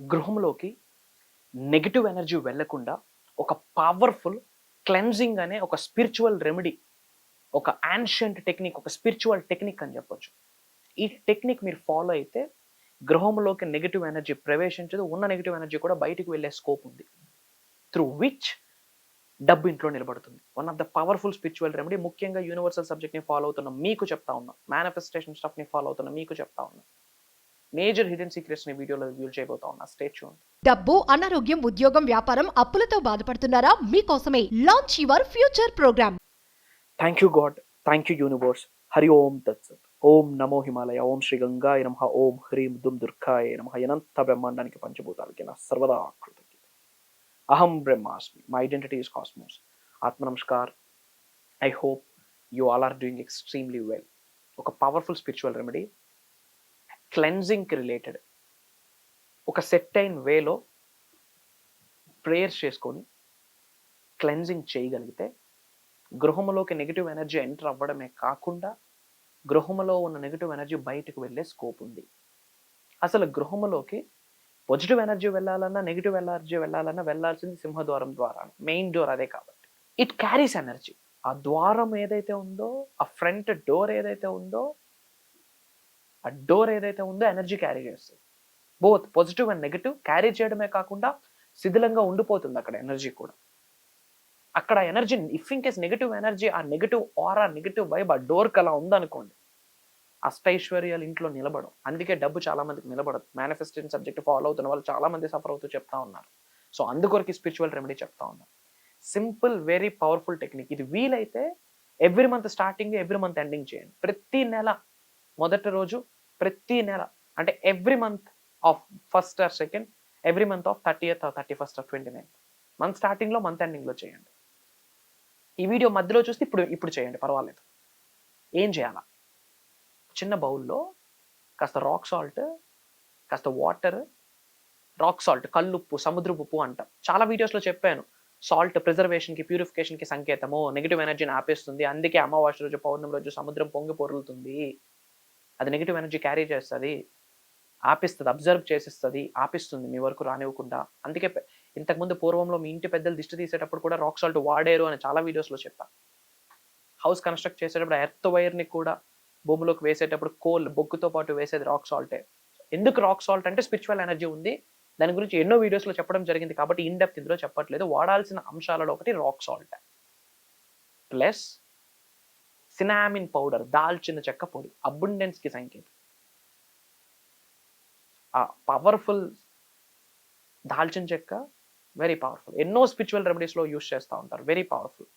గృహంలోకి negative energy వెళ్ళకుండా ఒక powerful cleansing అనే ఒక స్పిరిచువల్ రెమెడీ, ఒక యాన్షియంట్ టెక్నిక్, ఒక స్పిరిచువల్ టెక్నిక్ అని చెప్పొచ్చు. ఈ టెక్నిక్ మీరు ఫాలో అయితే గృహంలోకి నెగెటివ్ ఎనర్జీ ప్రవేశించదు. ఉన్న నెగెటివ్ ఎనర్జీ కూడా బయటికి వెళ్ళే స్కోప్ ఉంది. త్రూ విచ్ డబ్బు ఇంట్లో నిలబడుతుంది. One of the powerful spiritual remedy. ముఖ్యంగా యూనివర్సల్ సబ్జెక్ట్‌ని ఫాలో అవుతున్న మీకు చెప్తా ఉన్నా. మేనిఫెస్టేషన్ స్టఫ్‌ని ఫాలో అవుతున్న మీకు చెప్తా ఉన్నా. మేజర్ హిడెన్ సీక్రెట్స్‌ని వీడియోలో రివీల్ చేయబోతా ఉన్నా. Stay tuned. డబ్బు, అనారోగ్యం, ఉద్యోగం, వ్యాపారం, అప్పులతో బాధపడుతున్నారా? మీకోసమే launch your future programme. Thank you God, thank you universe. Hari Om తత్సత్. ఓం నమో హిమాలయ, ఓం శ్రీ గంగాయ నమః, ఓం హ్రీం దుమ్ దుర్గాయ నమః. అనంత బ్రహ్మాండానికి పంచభూతాలకి నా సర్వదా కృతజ్ఞత. అహం బ్రహ్మాస్మి. My identity is cosmos. ఆత్మ నమస్కార్. I hope you all are doing extremely well. ఒక పవర్ఫుల్ స్పిరిచువల్ రెమెడీ, క్లెన్జింగ్కి రిలేటెడ్, ఒక సెట్ అయిన వేలో ప్రేయర్స్ చేసుకొని క్లెన్జింగ్ చేయగలిగితే గృహంలోకి నెగిటివ్ ఎనర్జీ ఎంటర్ అవ్వడమే కాకుండా గృహంలో ఉన్న నెగిటివ్ ఎనర్జీ బయటకు వెళ్ళే స్కోప్ ఉంది. అసలు గృహంలోకి పాజిటివ్ ఎనర్జీ వెళ్ళాలన్నా, నెగిటివ్ ఎనర్జీ వెళ్ళాలన్నా వెళ్ళాల్సింది సింహద్వారం ద్వారా. మెయిన్ డోర్ అదే కాబట్టి ఇట్ క్యారీస్ ఎనర్జీ. ఆ ద్వారం ఏదైతే ఉందో, ఆ ఫ్రంట్ డోర్ ఏదైతే ఉందో, ఆ డోర్ ఏదైతే ఉందో ఎనర్జీ క్యారీ చేస్తుంది. Both positive and negative carry చేయడమే కాకుండా శిథిలంగా ఉండిపోతుంది అక్కడ ఎనర్జీ కూడా. అక్కడ energy if in case negative energy, ఆ నెగిటివ్ ఆరా, నెగిటివ్ వైబ్ ఆ డోర్కి అలా ఉందనుకోండి, అష్టైశ్వర్యాలు ఇంట్లో నిలబడం. అందుకే డబ్బు చాలా మందికి నిలబడదు. మేనిఫెస్టేషన్ సబ్జెక్ట్ ఫాలో అవుతున్న వాళ్ళు చాలా మంది సఫర్ అవుతూ చెప్తా ఉన్నారు. సో అందుకొరకు స్పిరిచువల్ రెమెడీ చెప్తా ఉన్నాను. Simple, very powerful technique. ఇది వీలైతే every month starting, every month ending చేయండి. ప్రతి నెల మొదటి రోజు, ప్రతి నెల అంటే every month of first or second, every month of 30th or 31st or 29th. Month స్టార్టింగ్లో, మంత్ ఎండింగ్లో చేయండి. ఈ వీడియో మధ్యలో చూస్తే ఇప్పుడు చేయండి, పర్వాలేదు. ఏం చేయాలా? చిన్న బౌల్లో కాస్త రాక్ సాల్ట్, కాస్త వాటర్, రాక్ సాల్ట్, కల్లుప్పు, సముద్రపు ఉప్పు అంటాం. చాలా వీడియోస్లో చెప్పాను. సాల్ట్ ప్రిజర్వేషన్కి, ప్యూరిఫికేషన్కి సంకేతము, నెగిటివ్ ఎనర్జీని ఆపేస్తుంది. అందుకే అమావాస్య రోజు, పౌర్ణమి రోజు సముద్రం పొంగి పొరులుతుంది. అది నెగిటివ్ ఎనర్జీ క్యారీ చేస్తుంది, ఆపిస్తుంది, అబ్జర్వ్ చేసిస్తుంది, ఆపిస్తుంది మీ వరకు రానివ్వకుండా. అందుకే ఇంతకుముందు పూర్వంలో మీ ఇంటి పెద్దలు దిష్టి తీసేటప్పుడు కూడా రాక్ సాల్ట్ వాడారు అని చాలా వీడియోస్లో చెప్పాను. హౌస్ కన్స్ట్రక్ట్ చేసేటప్పుడు ఎర్త్ వైర్ని కూడా భూమిలోకి వేసేటప్పుడు బొగ్గుతో పాటు వేసేది రాక్ సాల్టే. ఎందుకు రాక్ సాల్ట్ అంటే స్పిరిచువల్ ఎనర్జీ ఉంది. దాని గురించి ఎన్నో వీడియోస్లో చెప్పడం జరిగింది కాబట్టి ఇన్ డెప్త్ ఇందులో చెప్పట్లేదు. వాడాల్సిన అంశాలలో ఒకటి rock salt plus cinnamon powder, దాల్చిన చెక్క పొడి, అబుండెన్స్కి సంకేతం. ఆ పవర్ఫుల్ దాల్చిన చెక్క వెరీ పవర్ఫుల్. ఎన్నో స్పిరిచువల్ రెమెడీస్లో యూస్ చేస్తూ ఉంటారు. Very powerful.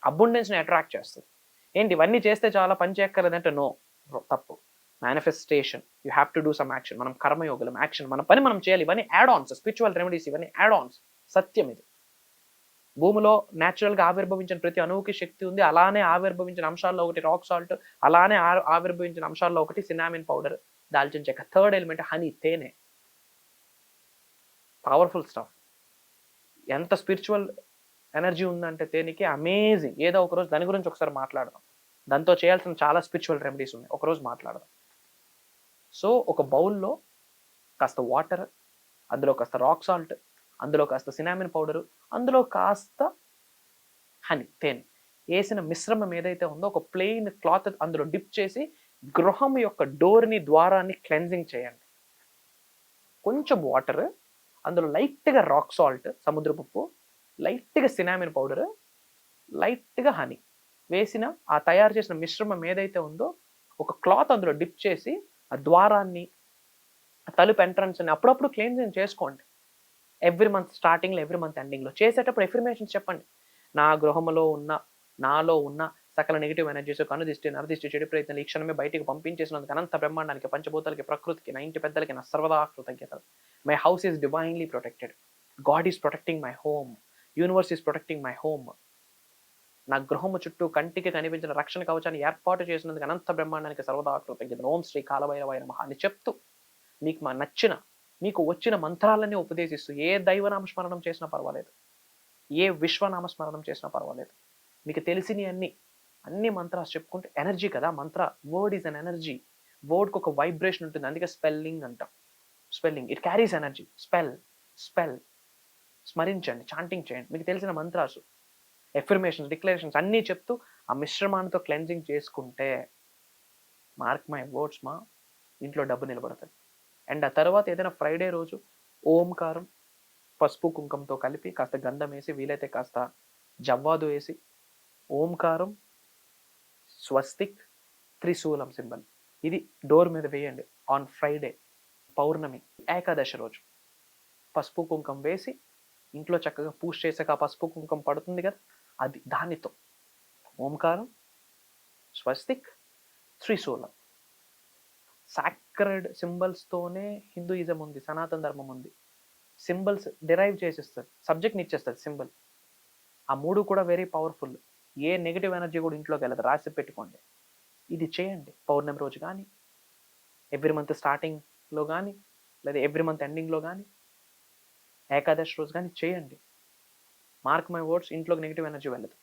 అబుండెన్స్ని అట్రాక్ట్ చేస్తుంది. ఏంటి ఇవన్నీ చేస్తే చాలా పని చేయక్కర్లేదంటే నో, తప్పు. Manifestation, you have to do some action. మనం కర్మయోగులం, యాక్షన్, మన పని మనం చేయాలి. ఇవన్నీ యాడ్ ఆన్స్, స్పిరిచువల్ రెమెడీస్ ఇవన్నీ యాడ్ ఆన్స్. సత్యం ఇది. భూమిలో న్యాచురల్గా ఆవిర్భవించిన ప్రతి అణువుకి శక్తి ఉంది. అలానే ఆవిర్భవించిన అంశాల్లో ఒకటి రాక్ సాల్ట్, అలానే ఆవిర్భవించిన అంశాల్లో ఒకటి సినామిన్ పౌడర్, దాల్చిన చెక్క. థర్డ్ ఎలిమెంట్ హనీ, తేనె. Powerful stuff. ఎంత స్పిరిచువల్ ఎనర్జీ ఉందంటే తేనెకి అమేజింగ్. ఏదో ఒకరోజు దాని గురించి ఒకసారి మాట్లాడదాం. దాంతో చేయాల్సిన చాలా స్పిరిచువల్ రెమెడీస్ ఉన్నాయి, ఒకరోజు మాట్లాడదాం. సో ఒక బౌల్లో కాస్త వాటర్, అందులో కాస్త రాక్ సాల్ట్, అందులో కాస్త సినామిన్ పౌడరు, అందులో కాస్త హనీ, తేనె వేసిన మిశ్రమం ఏదైతే ఉందో ఒక ప్లెయిన్ క్లాత్ అందులో డిప్ చేసి గృహం యొక్క డోర్ని, ద్వారాన్ని క్లెన్జింగ్ చేయండి. కొంచెం వాటర్, అందులో లైట్గా రాక్ సాల్ట్, సముద్రపు ఉప్పు, లైట్గా సినామిన్ పౌడర్, లైట్గా హనీ వేసిన ఆ తయారు చేసిన మిశ్రమం ఏదైతే ఉందో ఒక క్లాత్ అందులో డిప్ చేసి ఆ ద్వారాన్ని, తలుపు ఎంట్రన్స్ అని అప్పుడప్పుడు క్లీన్ చేసుకోండి. ఎవ్రీ మంత్ స్టార్టింగ్లో, ఎవ్రీ మంత్ ఎండింగ్లో చేసేటప్పుడు ఎఫర్మేషన్స్ చెప్పండి. నా గృహంలో ఉన్న, నాలో ఉన్న సకల నెగిటివ్ ఎనర్జీస్, కనుదిష్టి, నరదిష్టి, చెడు ప్రయత్నాలు ఈ క్షణమే బయటికి పంపించేసినందుకు అనంత బ్రహ్మాండానికి, పంచభూతాలకి, ప్రకృతికి, నా ఇంటి పెద్దలకి నా సర్వదా కృతజ్ఞతలు. My house is divinely protected. God is protecting my home. Universe is protecting my home. నా గృహము చుట్టూ కంటికి కనిపించిన రక్షణ కవచాన్ని ఏర్పాటు చేసినందుకు అనంత బ్రహ్మాండానికి సర్వదా కృతజ్ఞతలు. ఓం శ్రీ కాలభైరవాయ నమః అని చెప్తూ మీకు నచ్చిన, మీకు వచ్చిన మంత్రాలన్నీ ఉపదేశిస్తూ ఏ దైవనామస్మరణం చేసినా పర్వాలేదు, ఏ విశ్వనామస్మరణం చేసినా పర్వాలేదు, మీకు తెలిసినవి అన్ని మంత్రాలు చెప్పుకుంటే ఎనర్జీ కదా mantra. Word is an energy. వర్డ్కి ఒక వైబ్రేషన్ ఉంటుంది, అందుకే స్పెల్లింగ్ అంటాం. Spelling, it carries energy. Spell, స్మరించండి, చాంటింగ్ చేయండి. మీకు తెలిసిన మంత్రాలు, ఎఫర్మేషన్స్, డిక్లరేషన్స్ అన్నీ చెప్తూ ఆ మిశ్రమాలతో క్లెన్జింగ్ చేసుకుంటే మార్క్ మై వర్డ్స్ మా, ఇంట్లో డబ్బు నిలబడుతుంది. అండ్ ఆ తర్వాత ఏదైనా ఫ్రైడే రోజు ఓంకారం పసుపు కుంకంతో కలిపి కాస్త గంధం వేసి, వీలైతే కాస్త జవ్వాదు వేసి, ఓంకారం, స్వస్తిక్, త్రిశూలం సింబల్ ఇది డోర్ మీద వేయండి ఆన్ ఫ్రైడే, పౌర్ణమి, ఏకాదశి రోజు. పసుపు కుంకం వేసి ఇంట్లో చక్కగా పూజ చేసాక ఆ పసుపు కుంకం పడుతుంది కదా, అది దానితో ఓంకారం, స్వస్తిక్, త్రిశూలం, సాక్రెడ్ సింబల్స్తోనే హిందూయిజం ఉంది, సనాతన ధర్మం ఉంది. సింబల్స్ డిరైవ్ చేసేస్తుంది, సబ్జెక్ట్ని ఇచ్చేస్తుంది సింబల్. ఆ మూడు కూడా వెరీ పవర్ఫుల్. ఏ నెగిటివ్ ఎనర్జీ కూడా ఇంట్లోకి వెళ్ళదు, రాసి పెట్టుకోండి. ఇది చేయండి పౌర్ణమి రోజు కానీ, ఎవ్రీ మంత్ స్టార్టింగ్లో కానీ, లేదా ఎవ్రీ మంత్ ఎండింగ్లో కానీ, ఏకాదశి రోజు కానీ చేయండి. మార్క్ మై వర్డ్స్, ఇంట్లోకి నెగిటివ్ ఎనర్జీ వెళ్ళదు.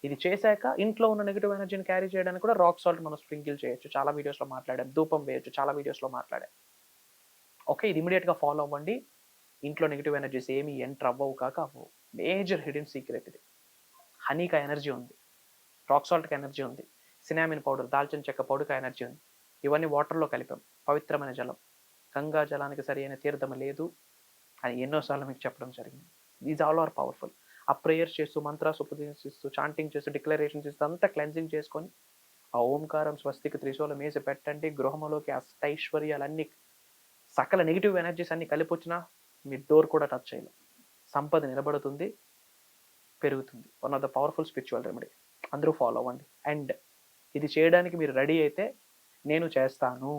ఇది చేశాక ఇంట్లో ఉన్న నెగిటివ్ ఎనర్జీని క్యారీ చేయడానికి కూడా రాక్ సాల్ట్ మనం స్ప్రింకిల్ చేయొచ్చు, చాలా వీడియోస్లో మాట్లాడాం. ధూపం వేయొచ్చు, చాలా వీడియోస్లో మాట్లాడాం. ఓకే, ఇది ఇమీడియట్గా ఫాలో అవ్వండి. ఇంట్లో నెగిటివ్ ఎనర్జీస్ ఏమి ఎంటర్ అవ్వవు కాక అవ్వవు. మేజర్ హిడెన్ సీక్రెట్ ఇది. హనీకి ఎనర్జీ ఉంది, రాక్ సాల్ట్కి ఎనర్జీ ఉంది, సినామిన్ పౌడర్, దాల్చిన చెక్క పౌడర్కి ఎనర్జీ ఉంది. ఇవన్నీ వాటర్లో కలిపాం, పవిత్రమైన జలం. గంగా జలానికి సరి అయిన తీర్థం లేదు అని ఎన్నోసార్లు మీకు చెప్పడం జరిగింది. These all are powerful. ఆ ప్రేయర్స్ చేస్తూ, మంత్రాస్ ఉపదేశిస్తూ, చాంటింగ్ చేస్తూ, డిక్లరేషన్స్ ఇస్తూ అంతా క్లెన్జింగ్ చేసుకొని ఆ ఓంకారం, స్వస్తికి, త్రిశూలం వేసి పెట్టండి. గృహంలోకి అష్టైశ్వర్యాలన్నీ, సకల నెగిటివ్ ఎనర్జీస్ అన్ని కలిపి వచ్చినా మీ డోర్ కూడా టచ్ చేయలేదు. సంపద నిలబడుతుంది, పెరుగుతుంది. One of the powerful spiritual remedy. అందరూ ఫాలో అవ్వండి. అండ్ ఇది చేయడానికి మీరు రెడీ అయితే నేను చేస్తాను,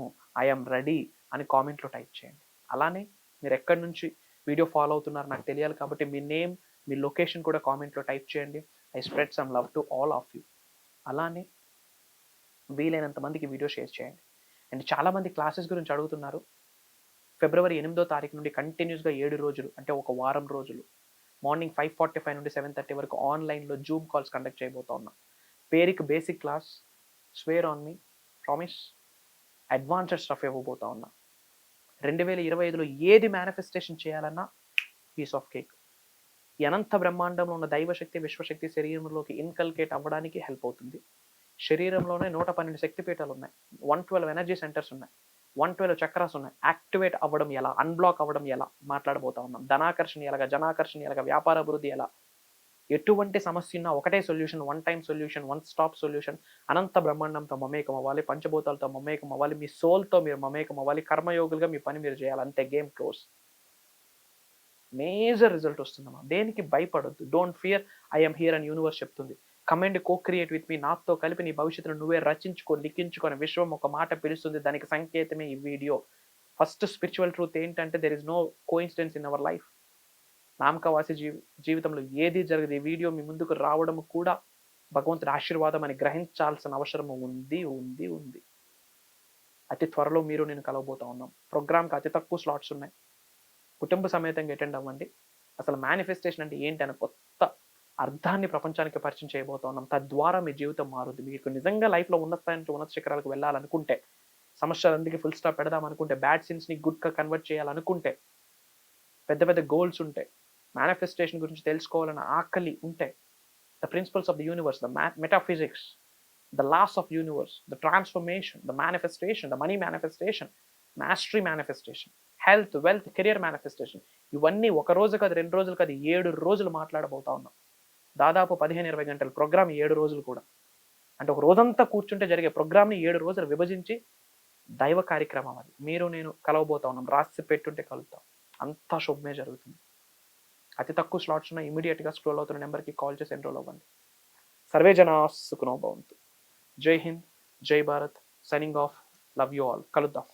ఐఎమ్ రెడీ అని కామెంట్లో టైప్ చేయండి. అలానే మీరు ఎక్కడి నుంచి వీడియో ఫాలో అవుతున్నారు నాకు తెలియాలి కాబట్టి మీ నేమ్, మీ లొకేషన్ కూడా కామెంట్లో టైప్ చేయండి. I spread some love to all of you. అలానే వీలైనంత మందికి వీడియో షేర్ చేయండి. అండ్ చాలామంది క్లాసెస్ గురించి అడుగుతున్నారు. ఫిబ్రవరి 8వ తారీఖు నుండి కంటిన్యూస్గా 7 రోజులు, అంటే ఒక వారం రోజులు, మార్నింగ్ 5:45 నుండి 7:30 వరకు ఆన్లైన్లో జూమ్ కాల్స్ కండక్ట్ చేయబోతా ఉన్నాం. పేరుకి basic class, swear on me, promise, advanced stuff ఇవ్వబోతా ఉన్నా. 2025లో ఏది మేనిఫెస్టేషన్ చేయాలన్నా పీస్ ఆఫ్ కేక్. ఈ అనంత బ్రహ్మాండంలో ఉన్న దైవశక్తి, విశ్వశక్తి శరీరంలోకి ఇన్కల్కేట్ అవ్వడానికి హెల్ప్ అవుతుంది. శరీరంలోనే 112 శక్తిపీఠాలు ఉన్నాయి, 112 ఎనర్జీ సెంటర్స్ ఉన్నాయి, 112 చక్రాస్ ఉన్నాయి. యాక్టివేట్ అవ్వడం ఎలా, అన్బ్లాక్ అవ్వడం ఎలా మాట్లాడబోతా ఉన్నాం. ధనాకర్షణ ఎలాగా, జనాకర్షణ ఎలాగా, వ్యాపార అభివృద్ధి ఎలా, ఎటువంటి సమస్య ఉన్నా ఒకటే solution, one time solution, one stop solution. అనంత బ్రహ్మాండంతో మమేకం అవ్వాలి, పంచభూతాలతో మమేకం అవ్వాలి, మీ సోల్తో మీరు మమేకం అవ్వాలి, కర్మయోగులుగా మీ పని మీరు చేయాలి, అంతే, గేమ్ క్లోజ్. మేజర్ రిజల్ట్ వస్తుందమ్మా. దేనికి భయపడొద్దు. డోంట్ ఫియర్, ఐఎమ్ హియర్ అని యూనివర్స్ చెప్తుంది. Commend, co create with me, నాతో కలిపి నీ భవిష్యత్తును నువ్వే రచించుకో, లిఖించుకొని విశ్వం ఒక మాట పిలుస్తుంది. దానికి సంకేతమే ఈ వీడియో. ఫస్ట్ స్పిరిచువల్ ట్రూత్ ఏంటంటే there is no coincidence in our life. నామకవాసి జీవితంలో ఏది జరగదు. ఈ వీడియో మీ ముందుకు రావడం కూడా భగవంతుడి ఆశీర్వాదం అని గ్రహించాల్సిన అవసరం ఉంది ఉంది ఉంది. అతి త్వరలో మీరు నేను కలవబోతా ఉన్నాం. ప్రోగ్రామ్కి అతి తక్కువ స్లాట్స్ ఉన్నాయి. కుటుంబ సమేతంగా అటెండ్ అవ్వండి. అసలు మేనిఫెస్టేషన్ అంటే ఏంటి అనే కొత్త అర్థాన్ని ప్రపంచానికి పరిచయం చేయబోతా ఉన్నాం. తద్వారా మీ జీవితం మారుద్ది. మీకు నిజంగా లైఫ్లో ఉన్నత స్థాయి నుంచి ఉన్నత శిఖరాలకు వెళ్ళాలనుకుంటే, సమస్యలందరికీ ఫుల్ స్టాప్ పెడదాం అనుకుంటే, బ్యాడ్ సీన్స్ని గుడ్గా కన్వర్ట్ చేయాలనుకుంటే, పెద్ద పెద్ద గోల్స్ ఉంటాయి, మేనిఫెస్టేషన్ గురించి తెలుసుకోవాలని ఆకలి ఉంటే, the principles of the universe, the metaphysics, the laws of universe, the transformation, the manifestation, the money manifestation, mastery manifestation, health, wealth, career manifestation, ఇవన్నీ ఒక రోజు కాదు, 2 రోజులు కాదు, 7 రోజులు మాట్లాడబోతా ఉన్నాం. దాదాపు 15-20 గంటల ప్రోగ్రామ్, 7 రోజులు కూడా. అంటే ఒక రోజంతా కూర్చుంటే జరిగే ప్రోగ్రామ్ని 7 రోజులు విభజించి దైవ కార్యక్రమం అది. మీరు నేను కలవబోతా ఉన్నాం. రాసి పెట్టుంటే కలుగుతాం. అంతా శుభమే జరుగుతుంది. అతి తక్కువ స్లాట్స్ ఉన్న ఇమీడియట్గా స్క్రోల్ అవుతున్న నెంబర్కి కాల్ చేసి ఎన్రోల్ అవ్వండి. సర్వే జనా సుఖనో భవంతు. జై హింద్, జై Bharat, signing off, love you all. కలుద్దాం.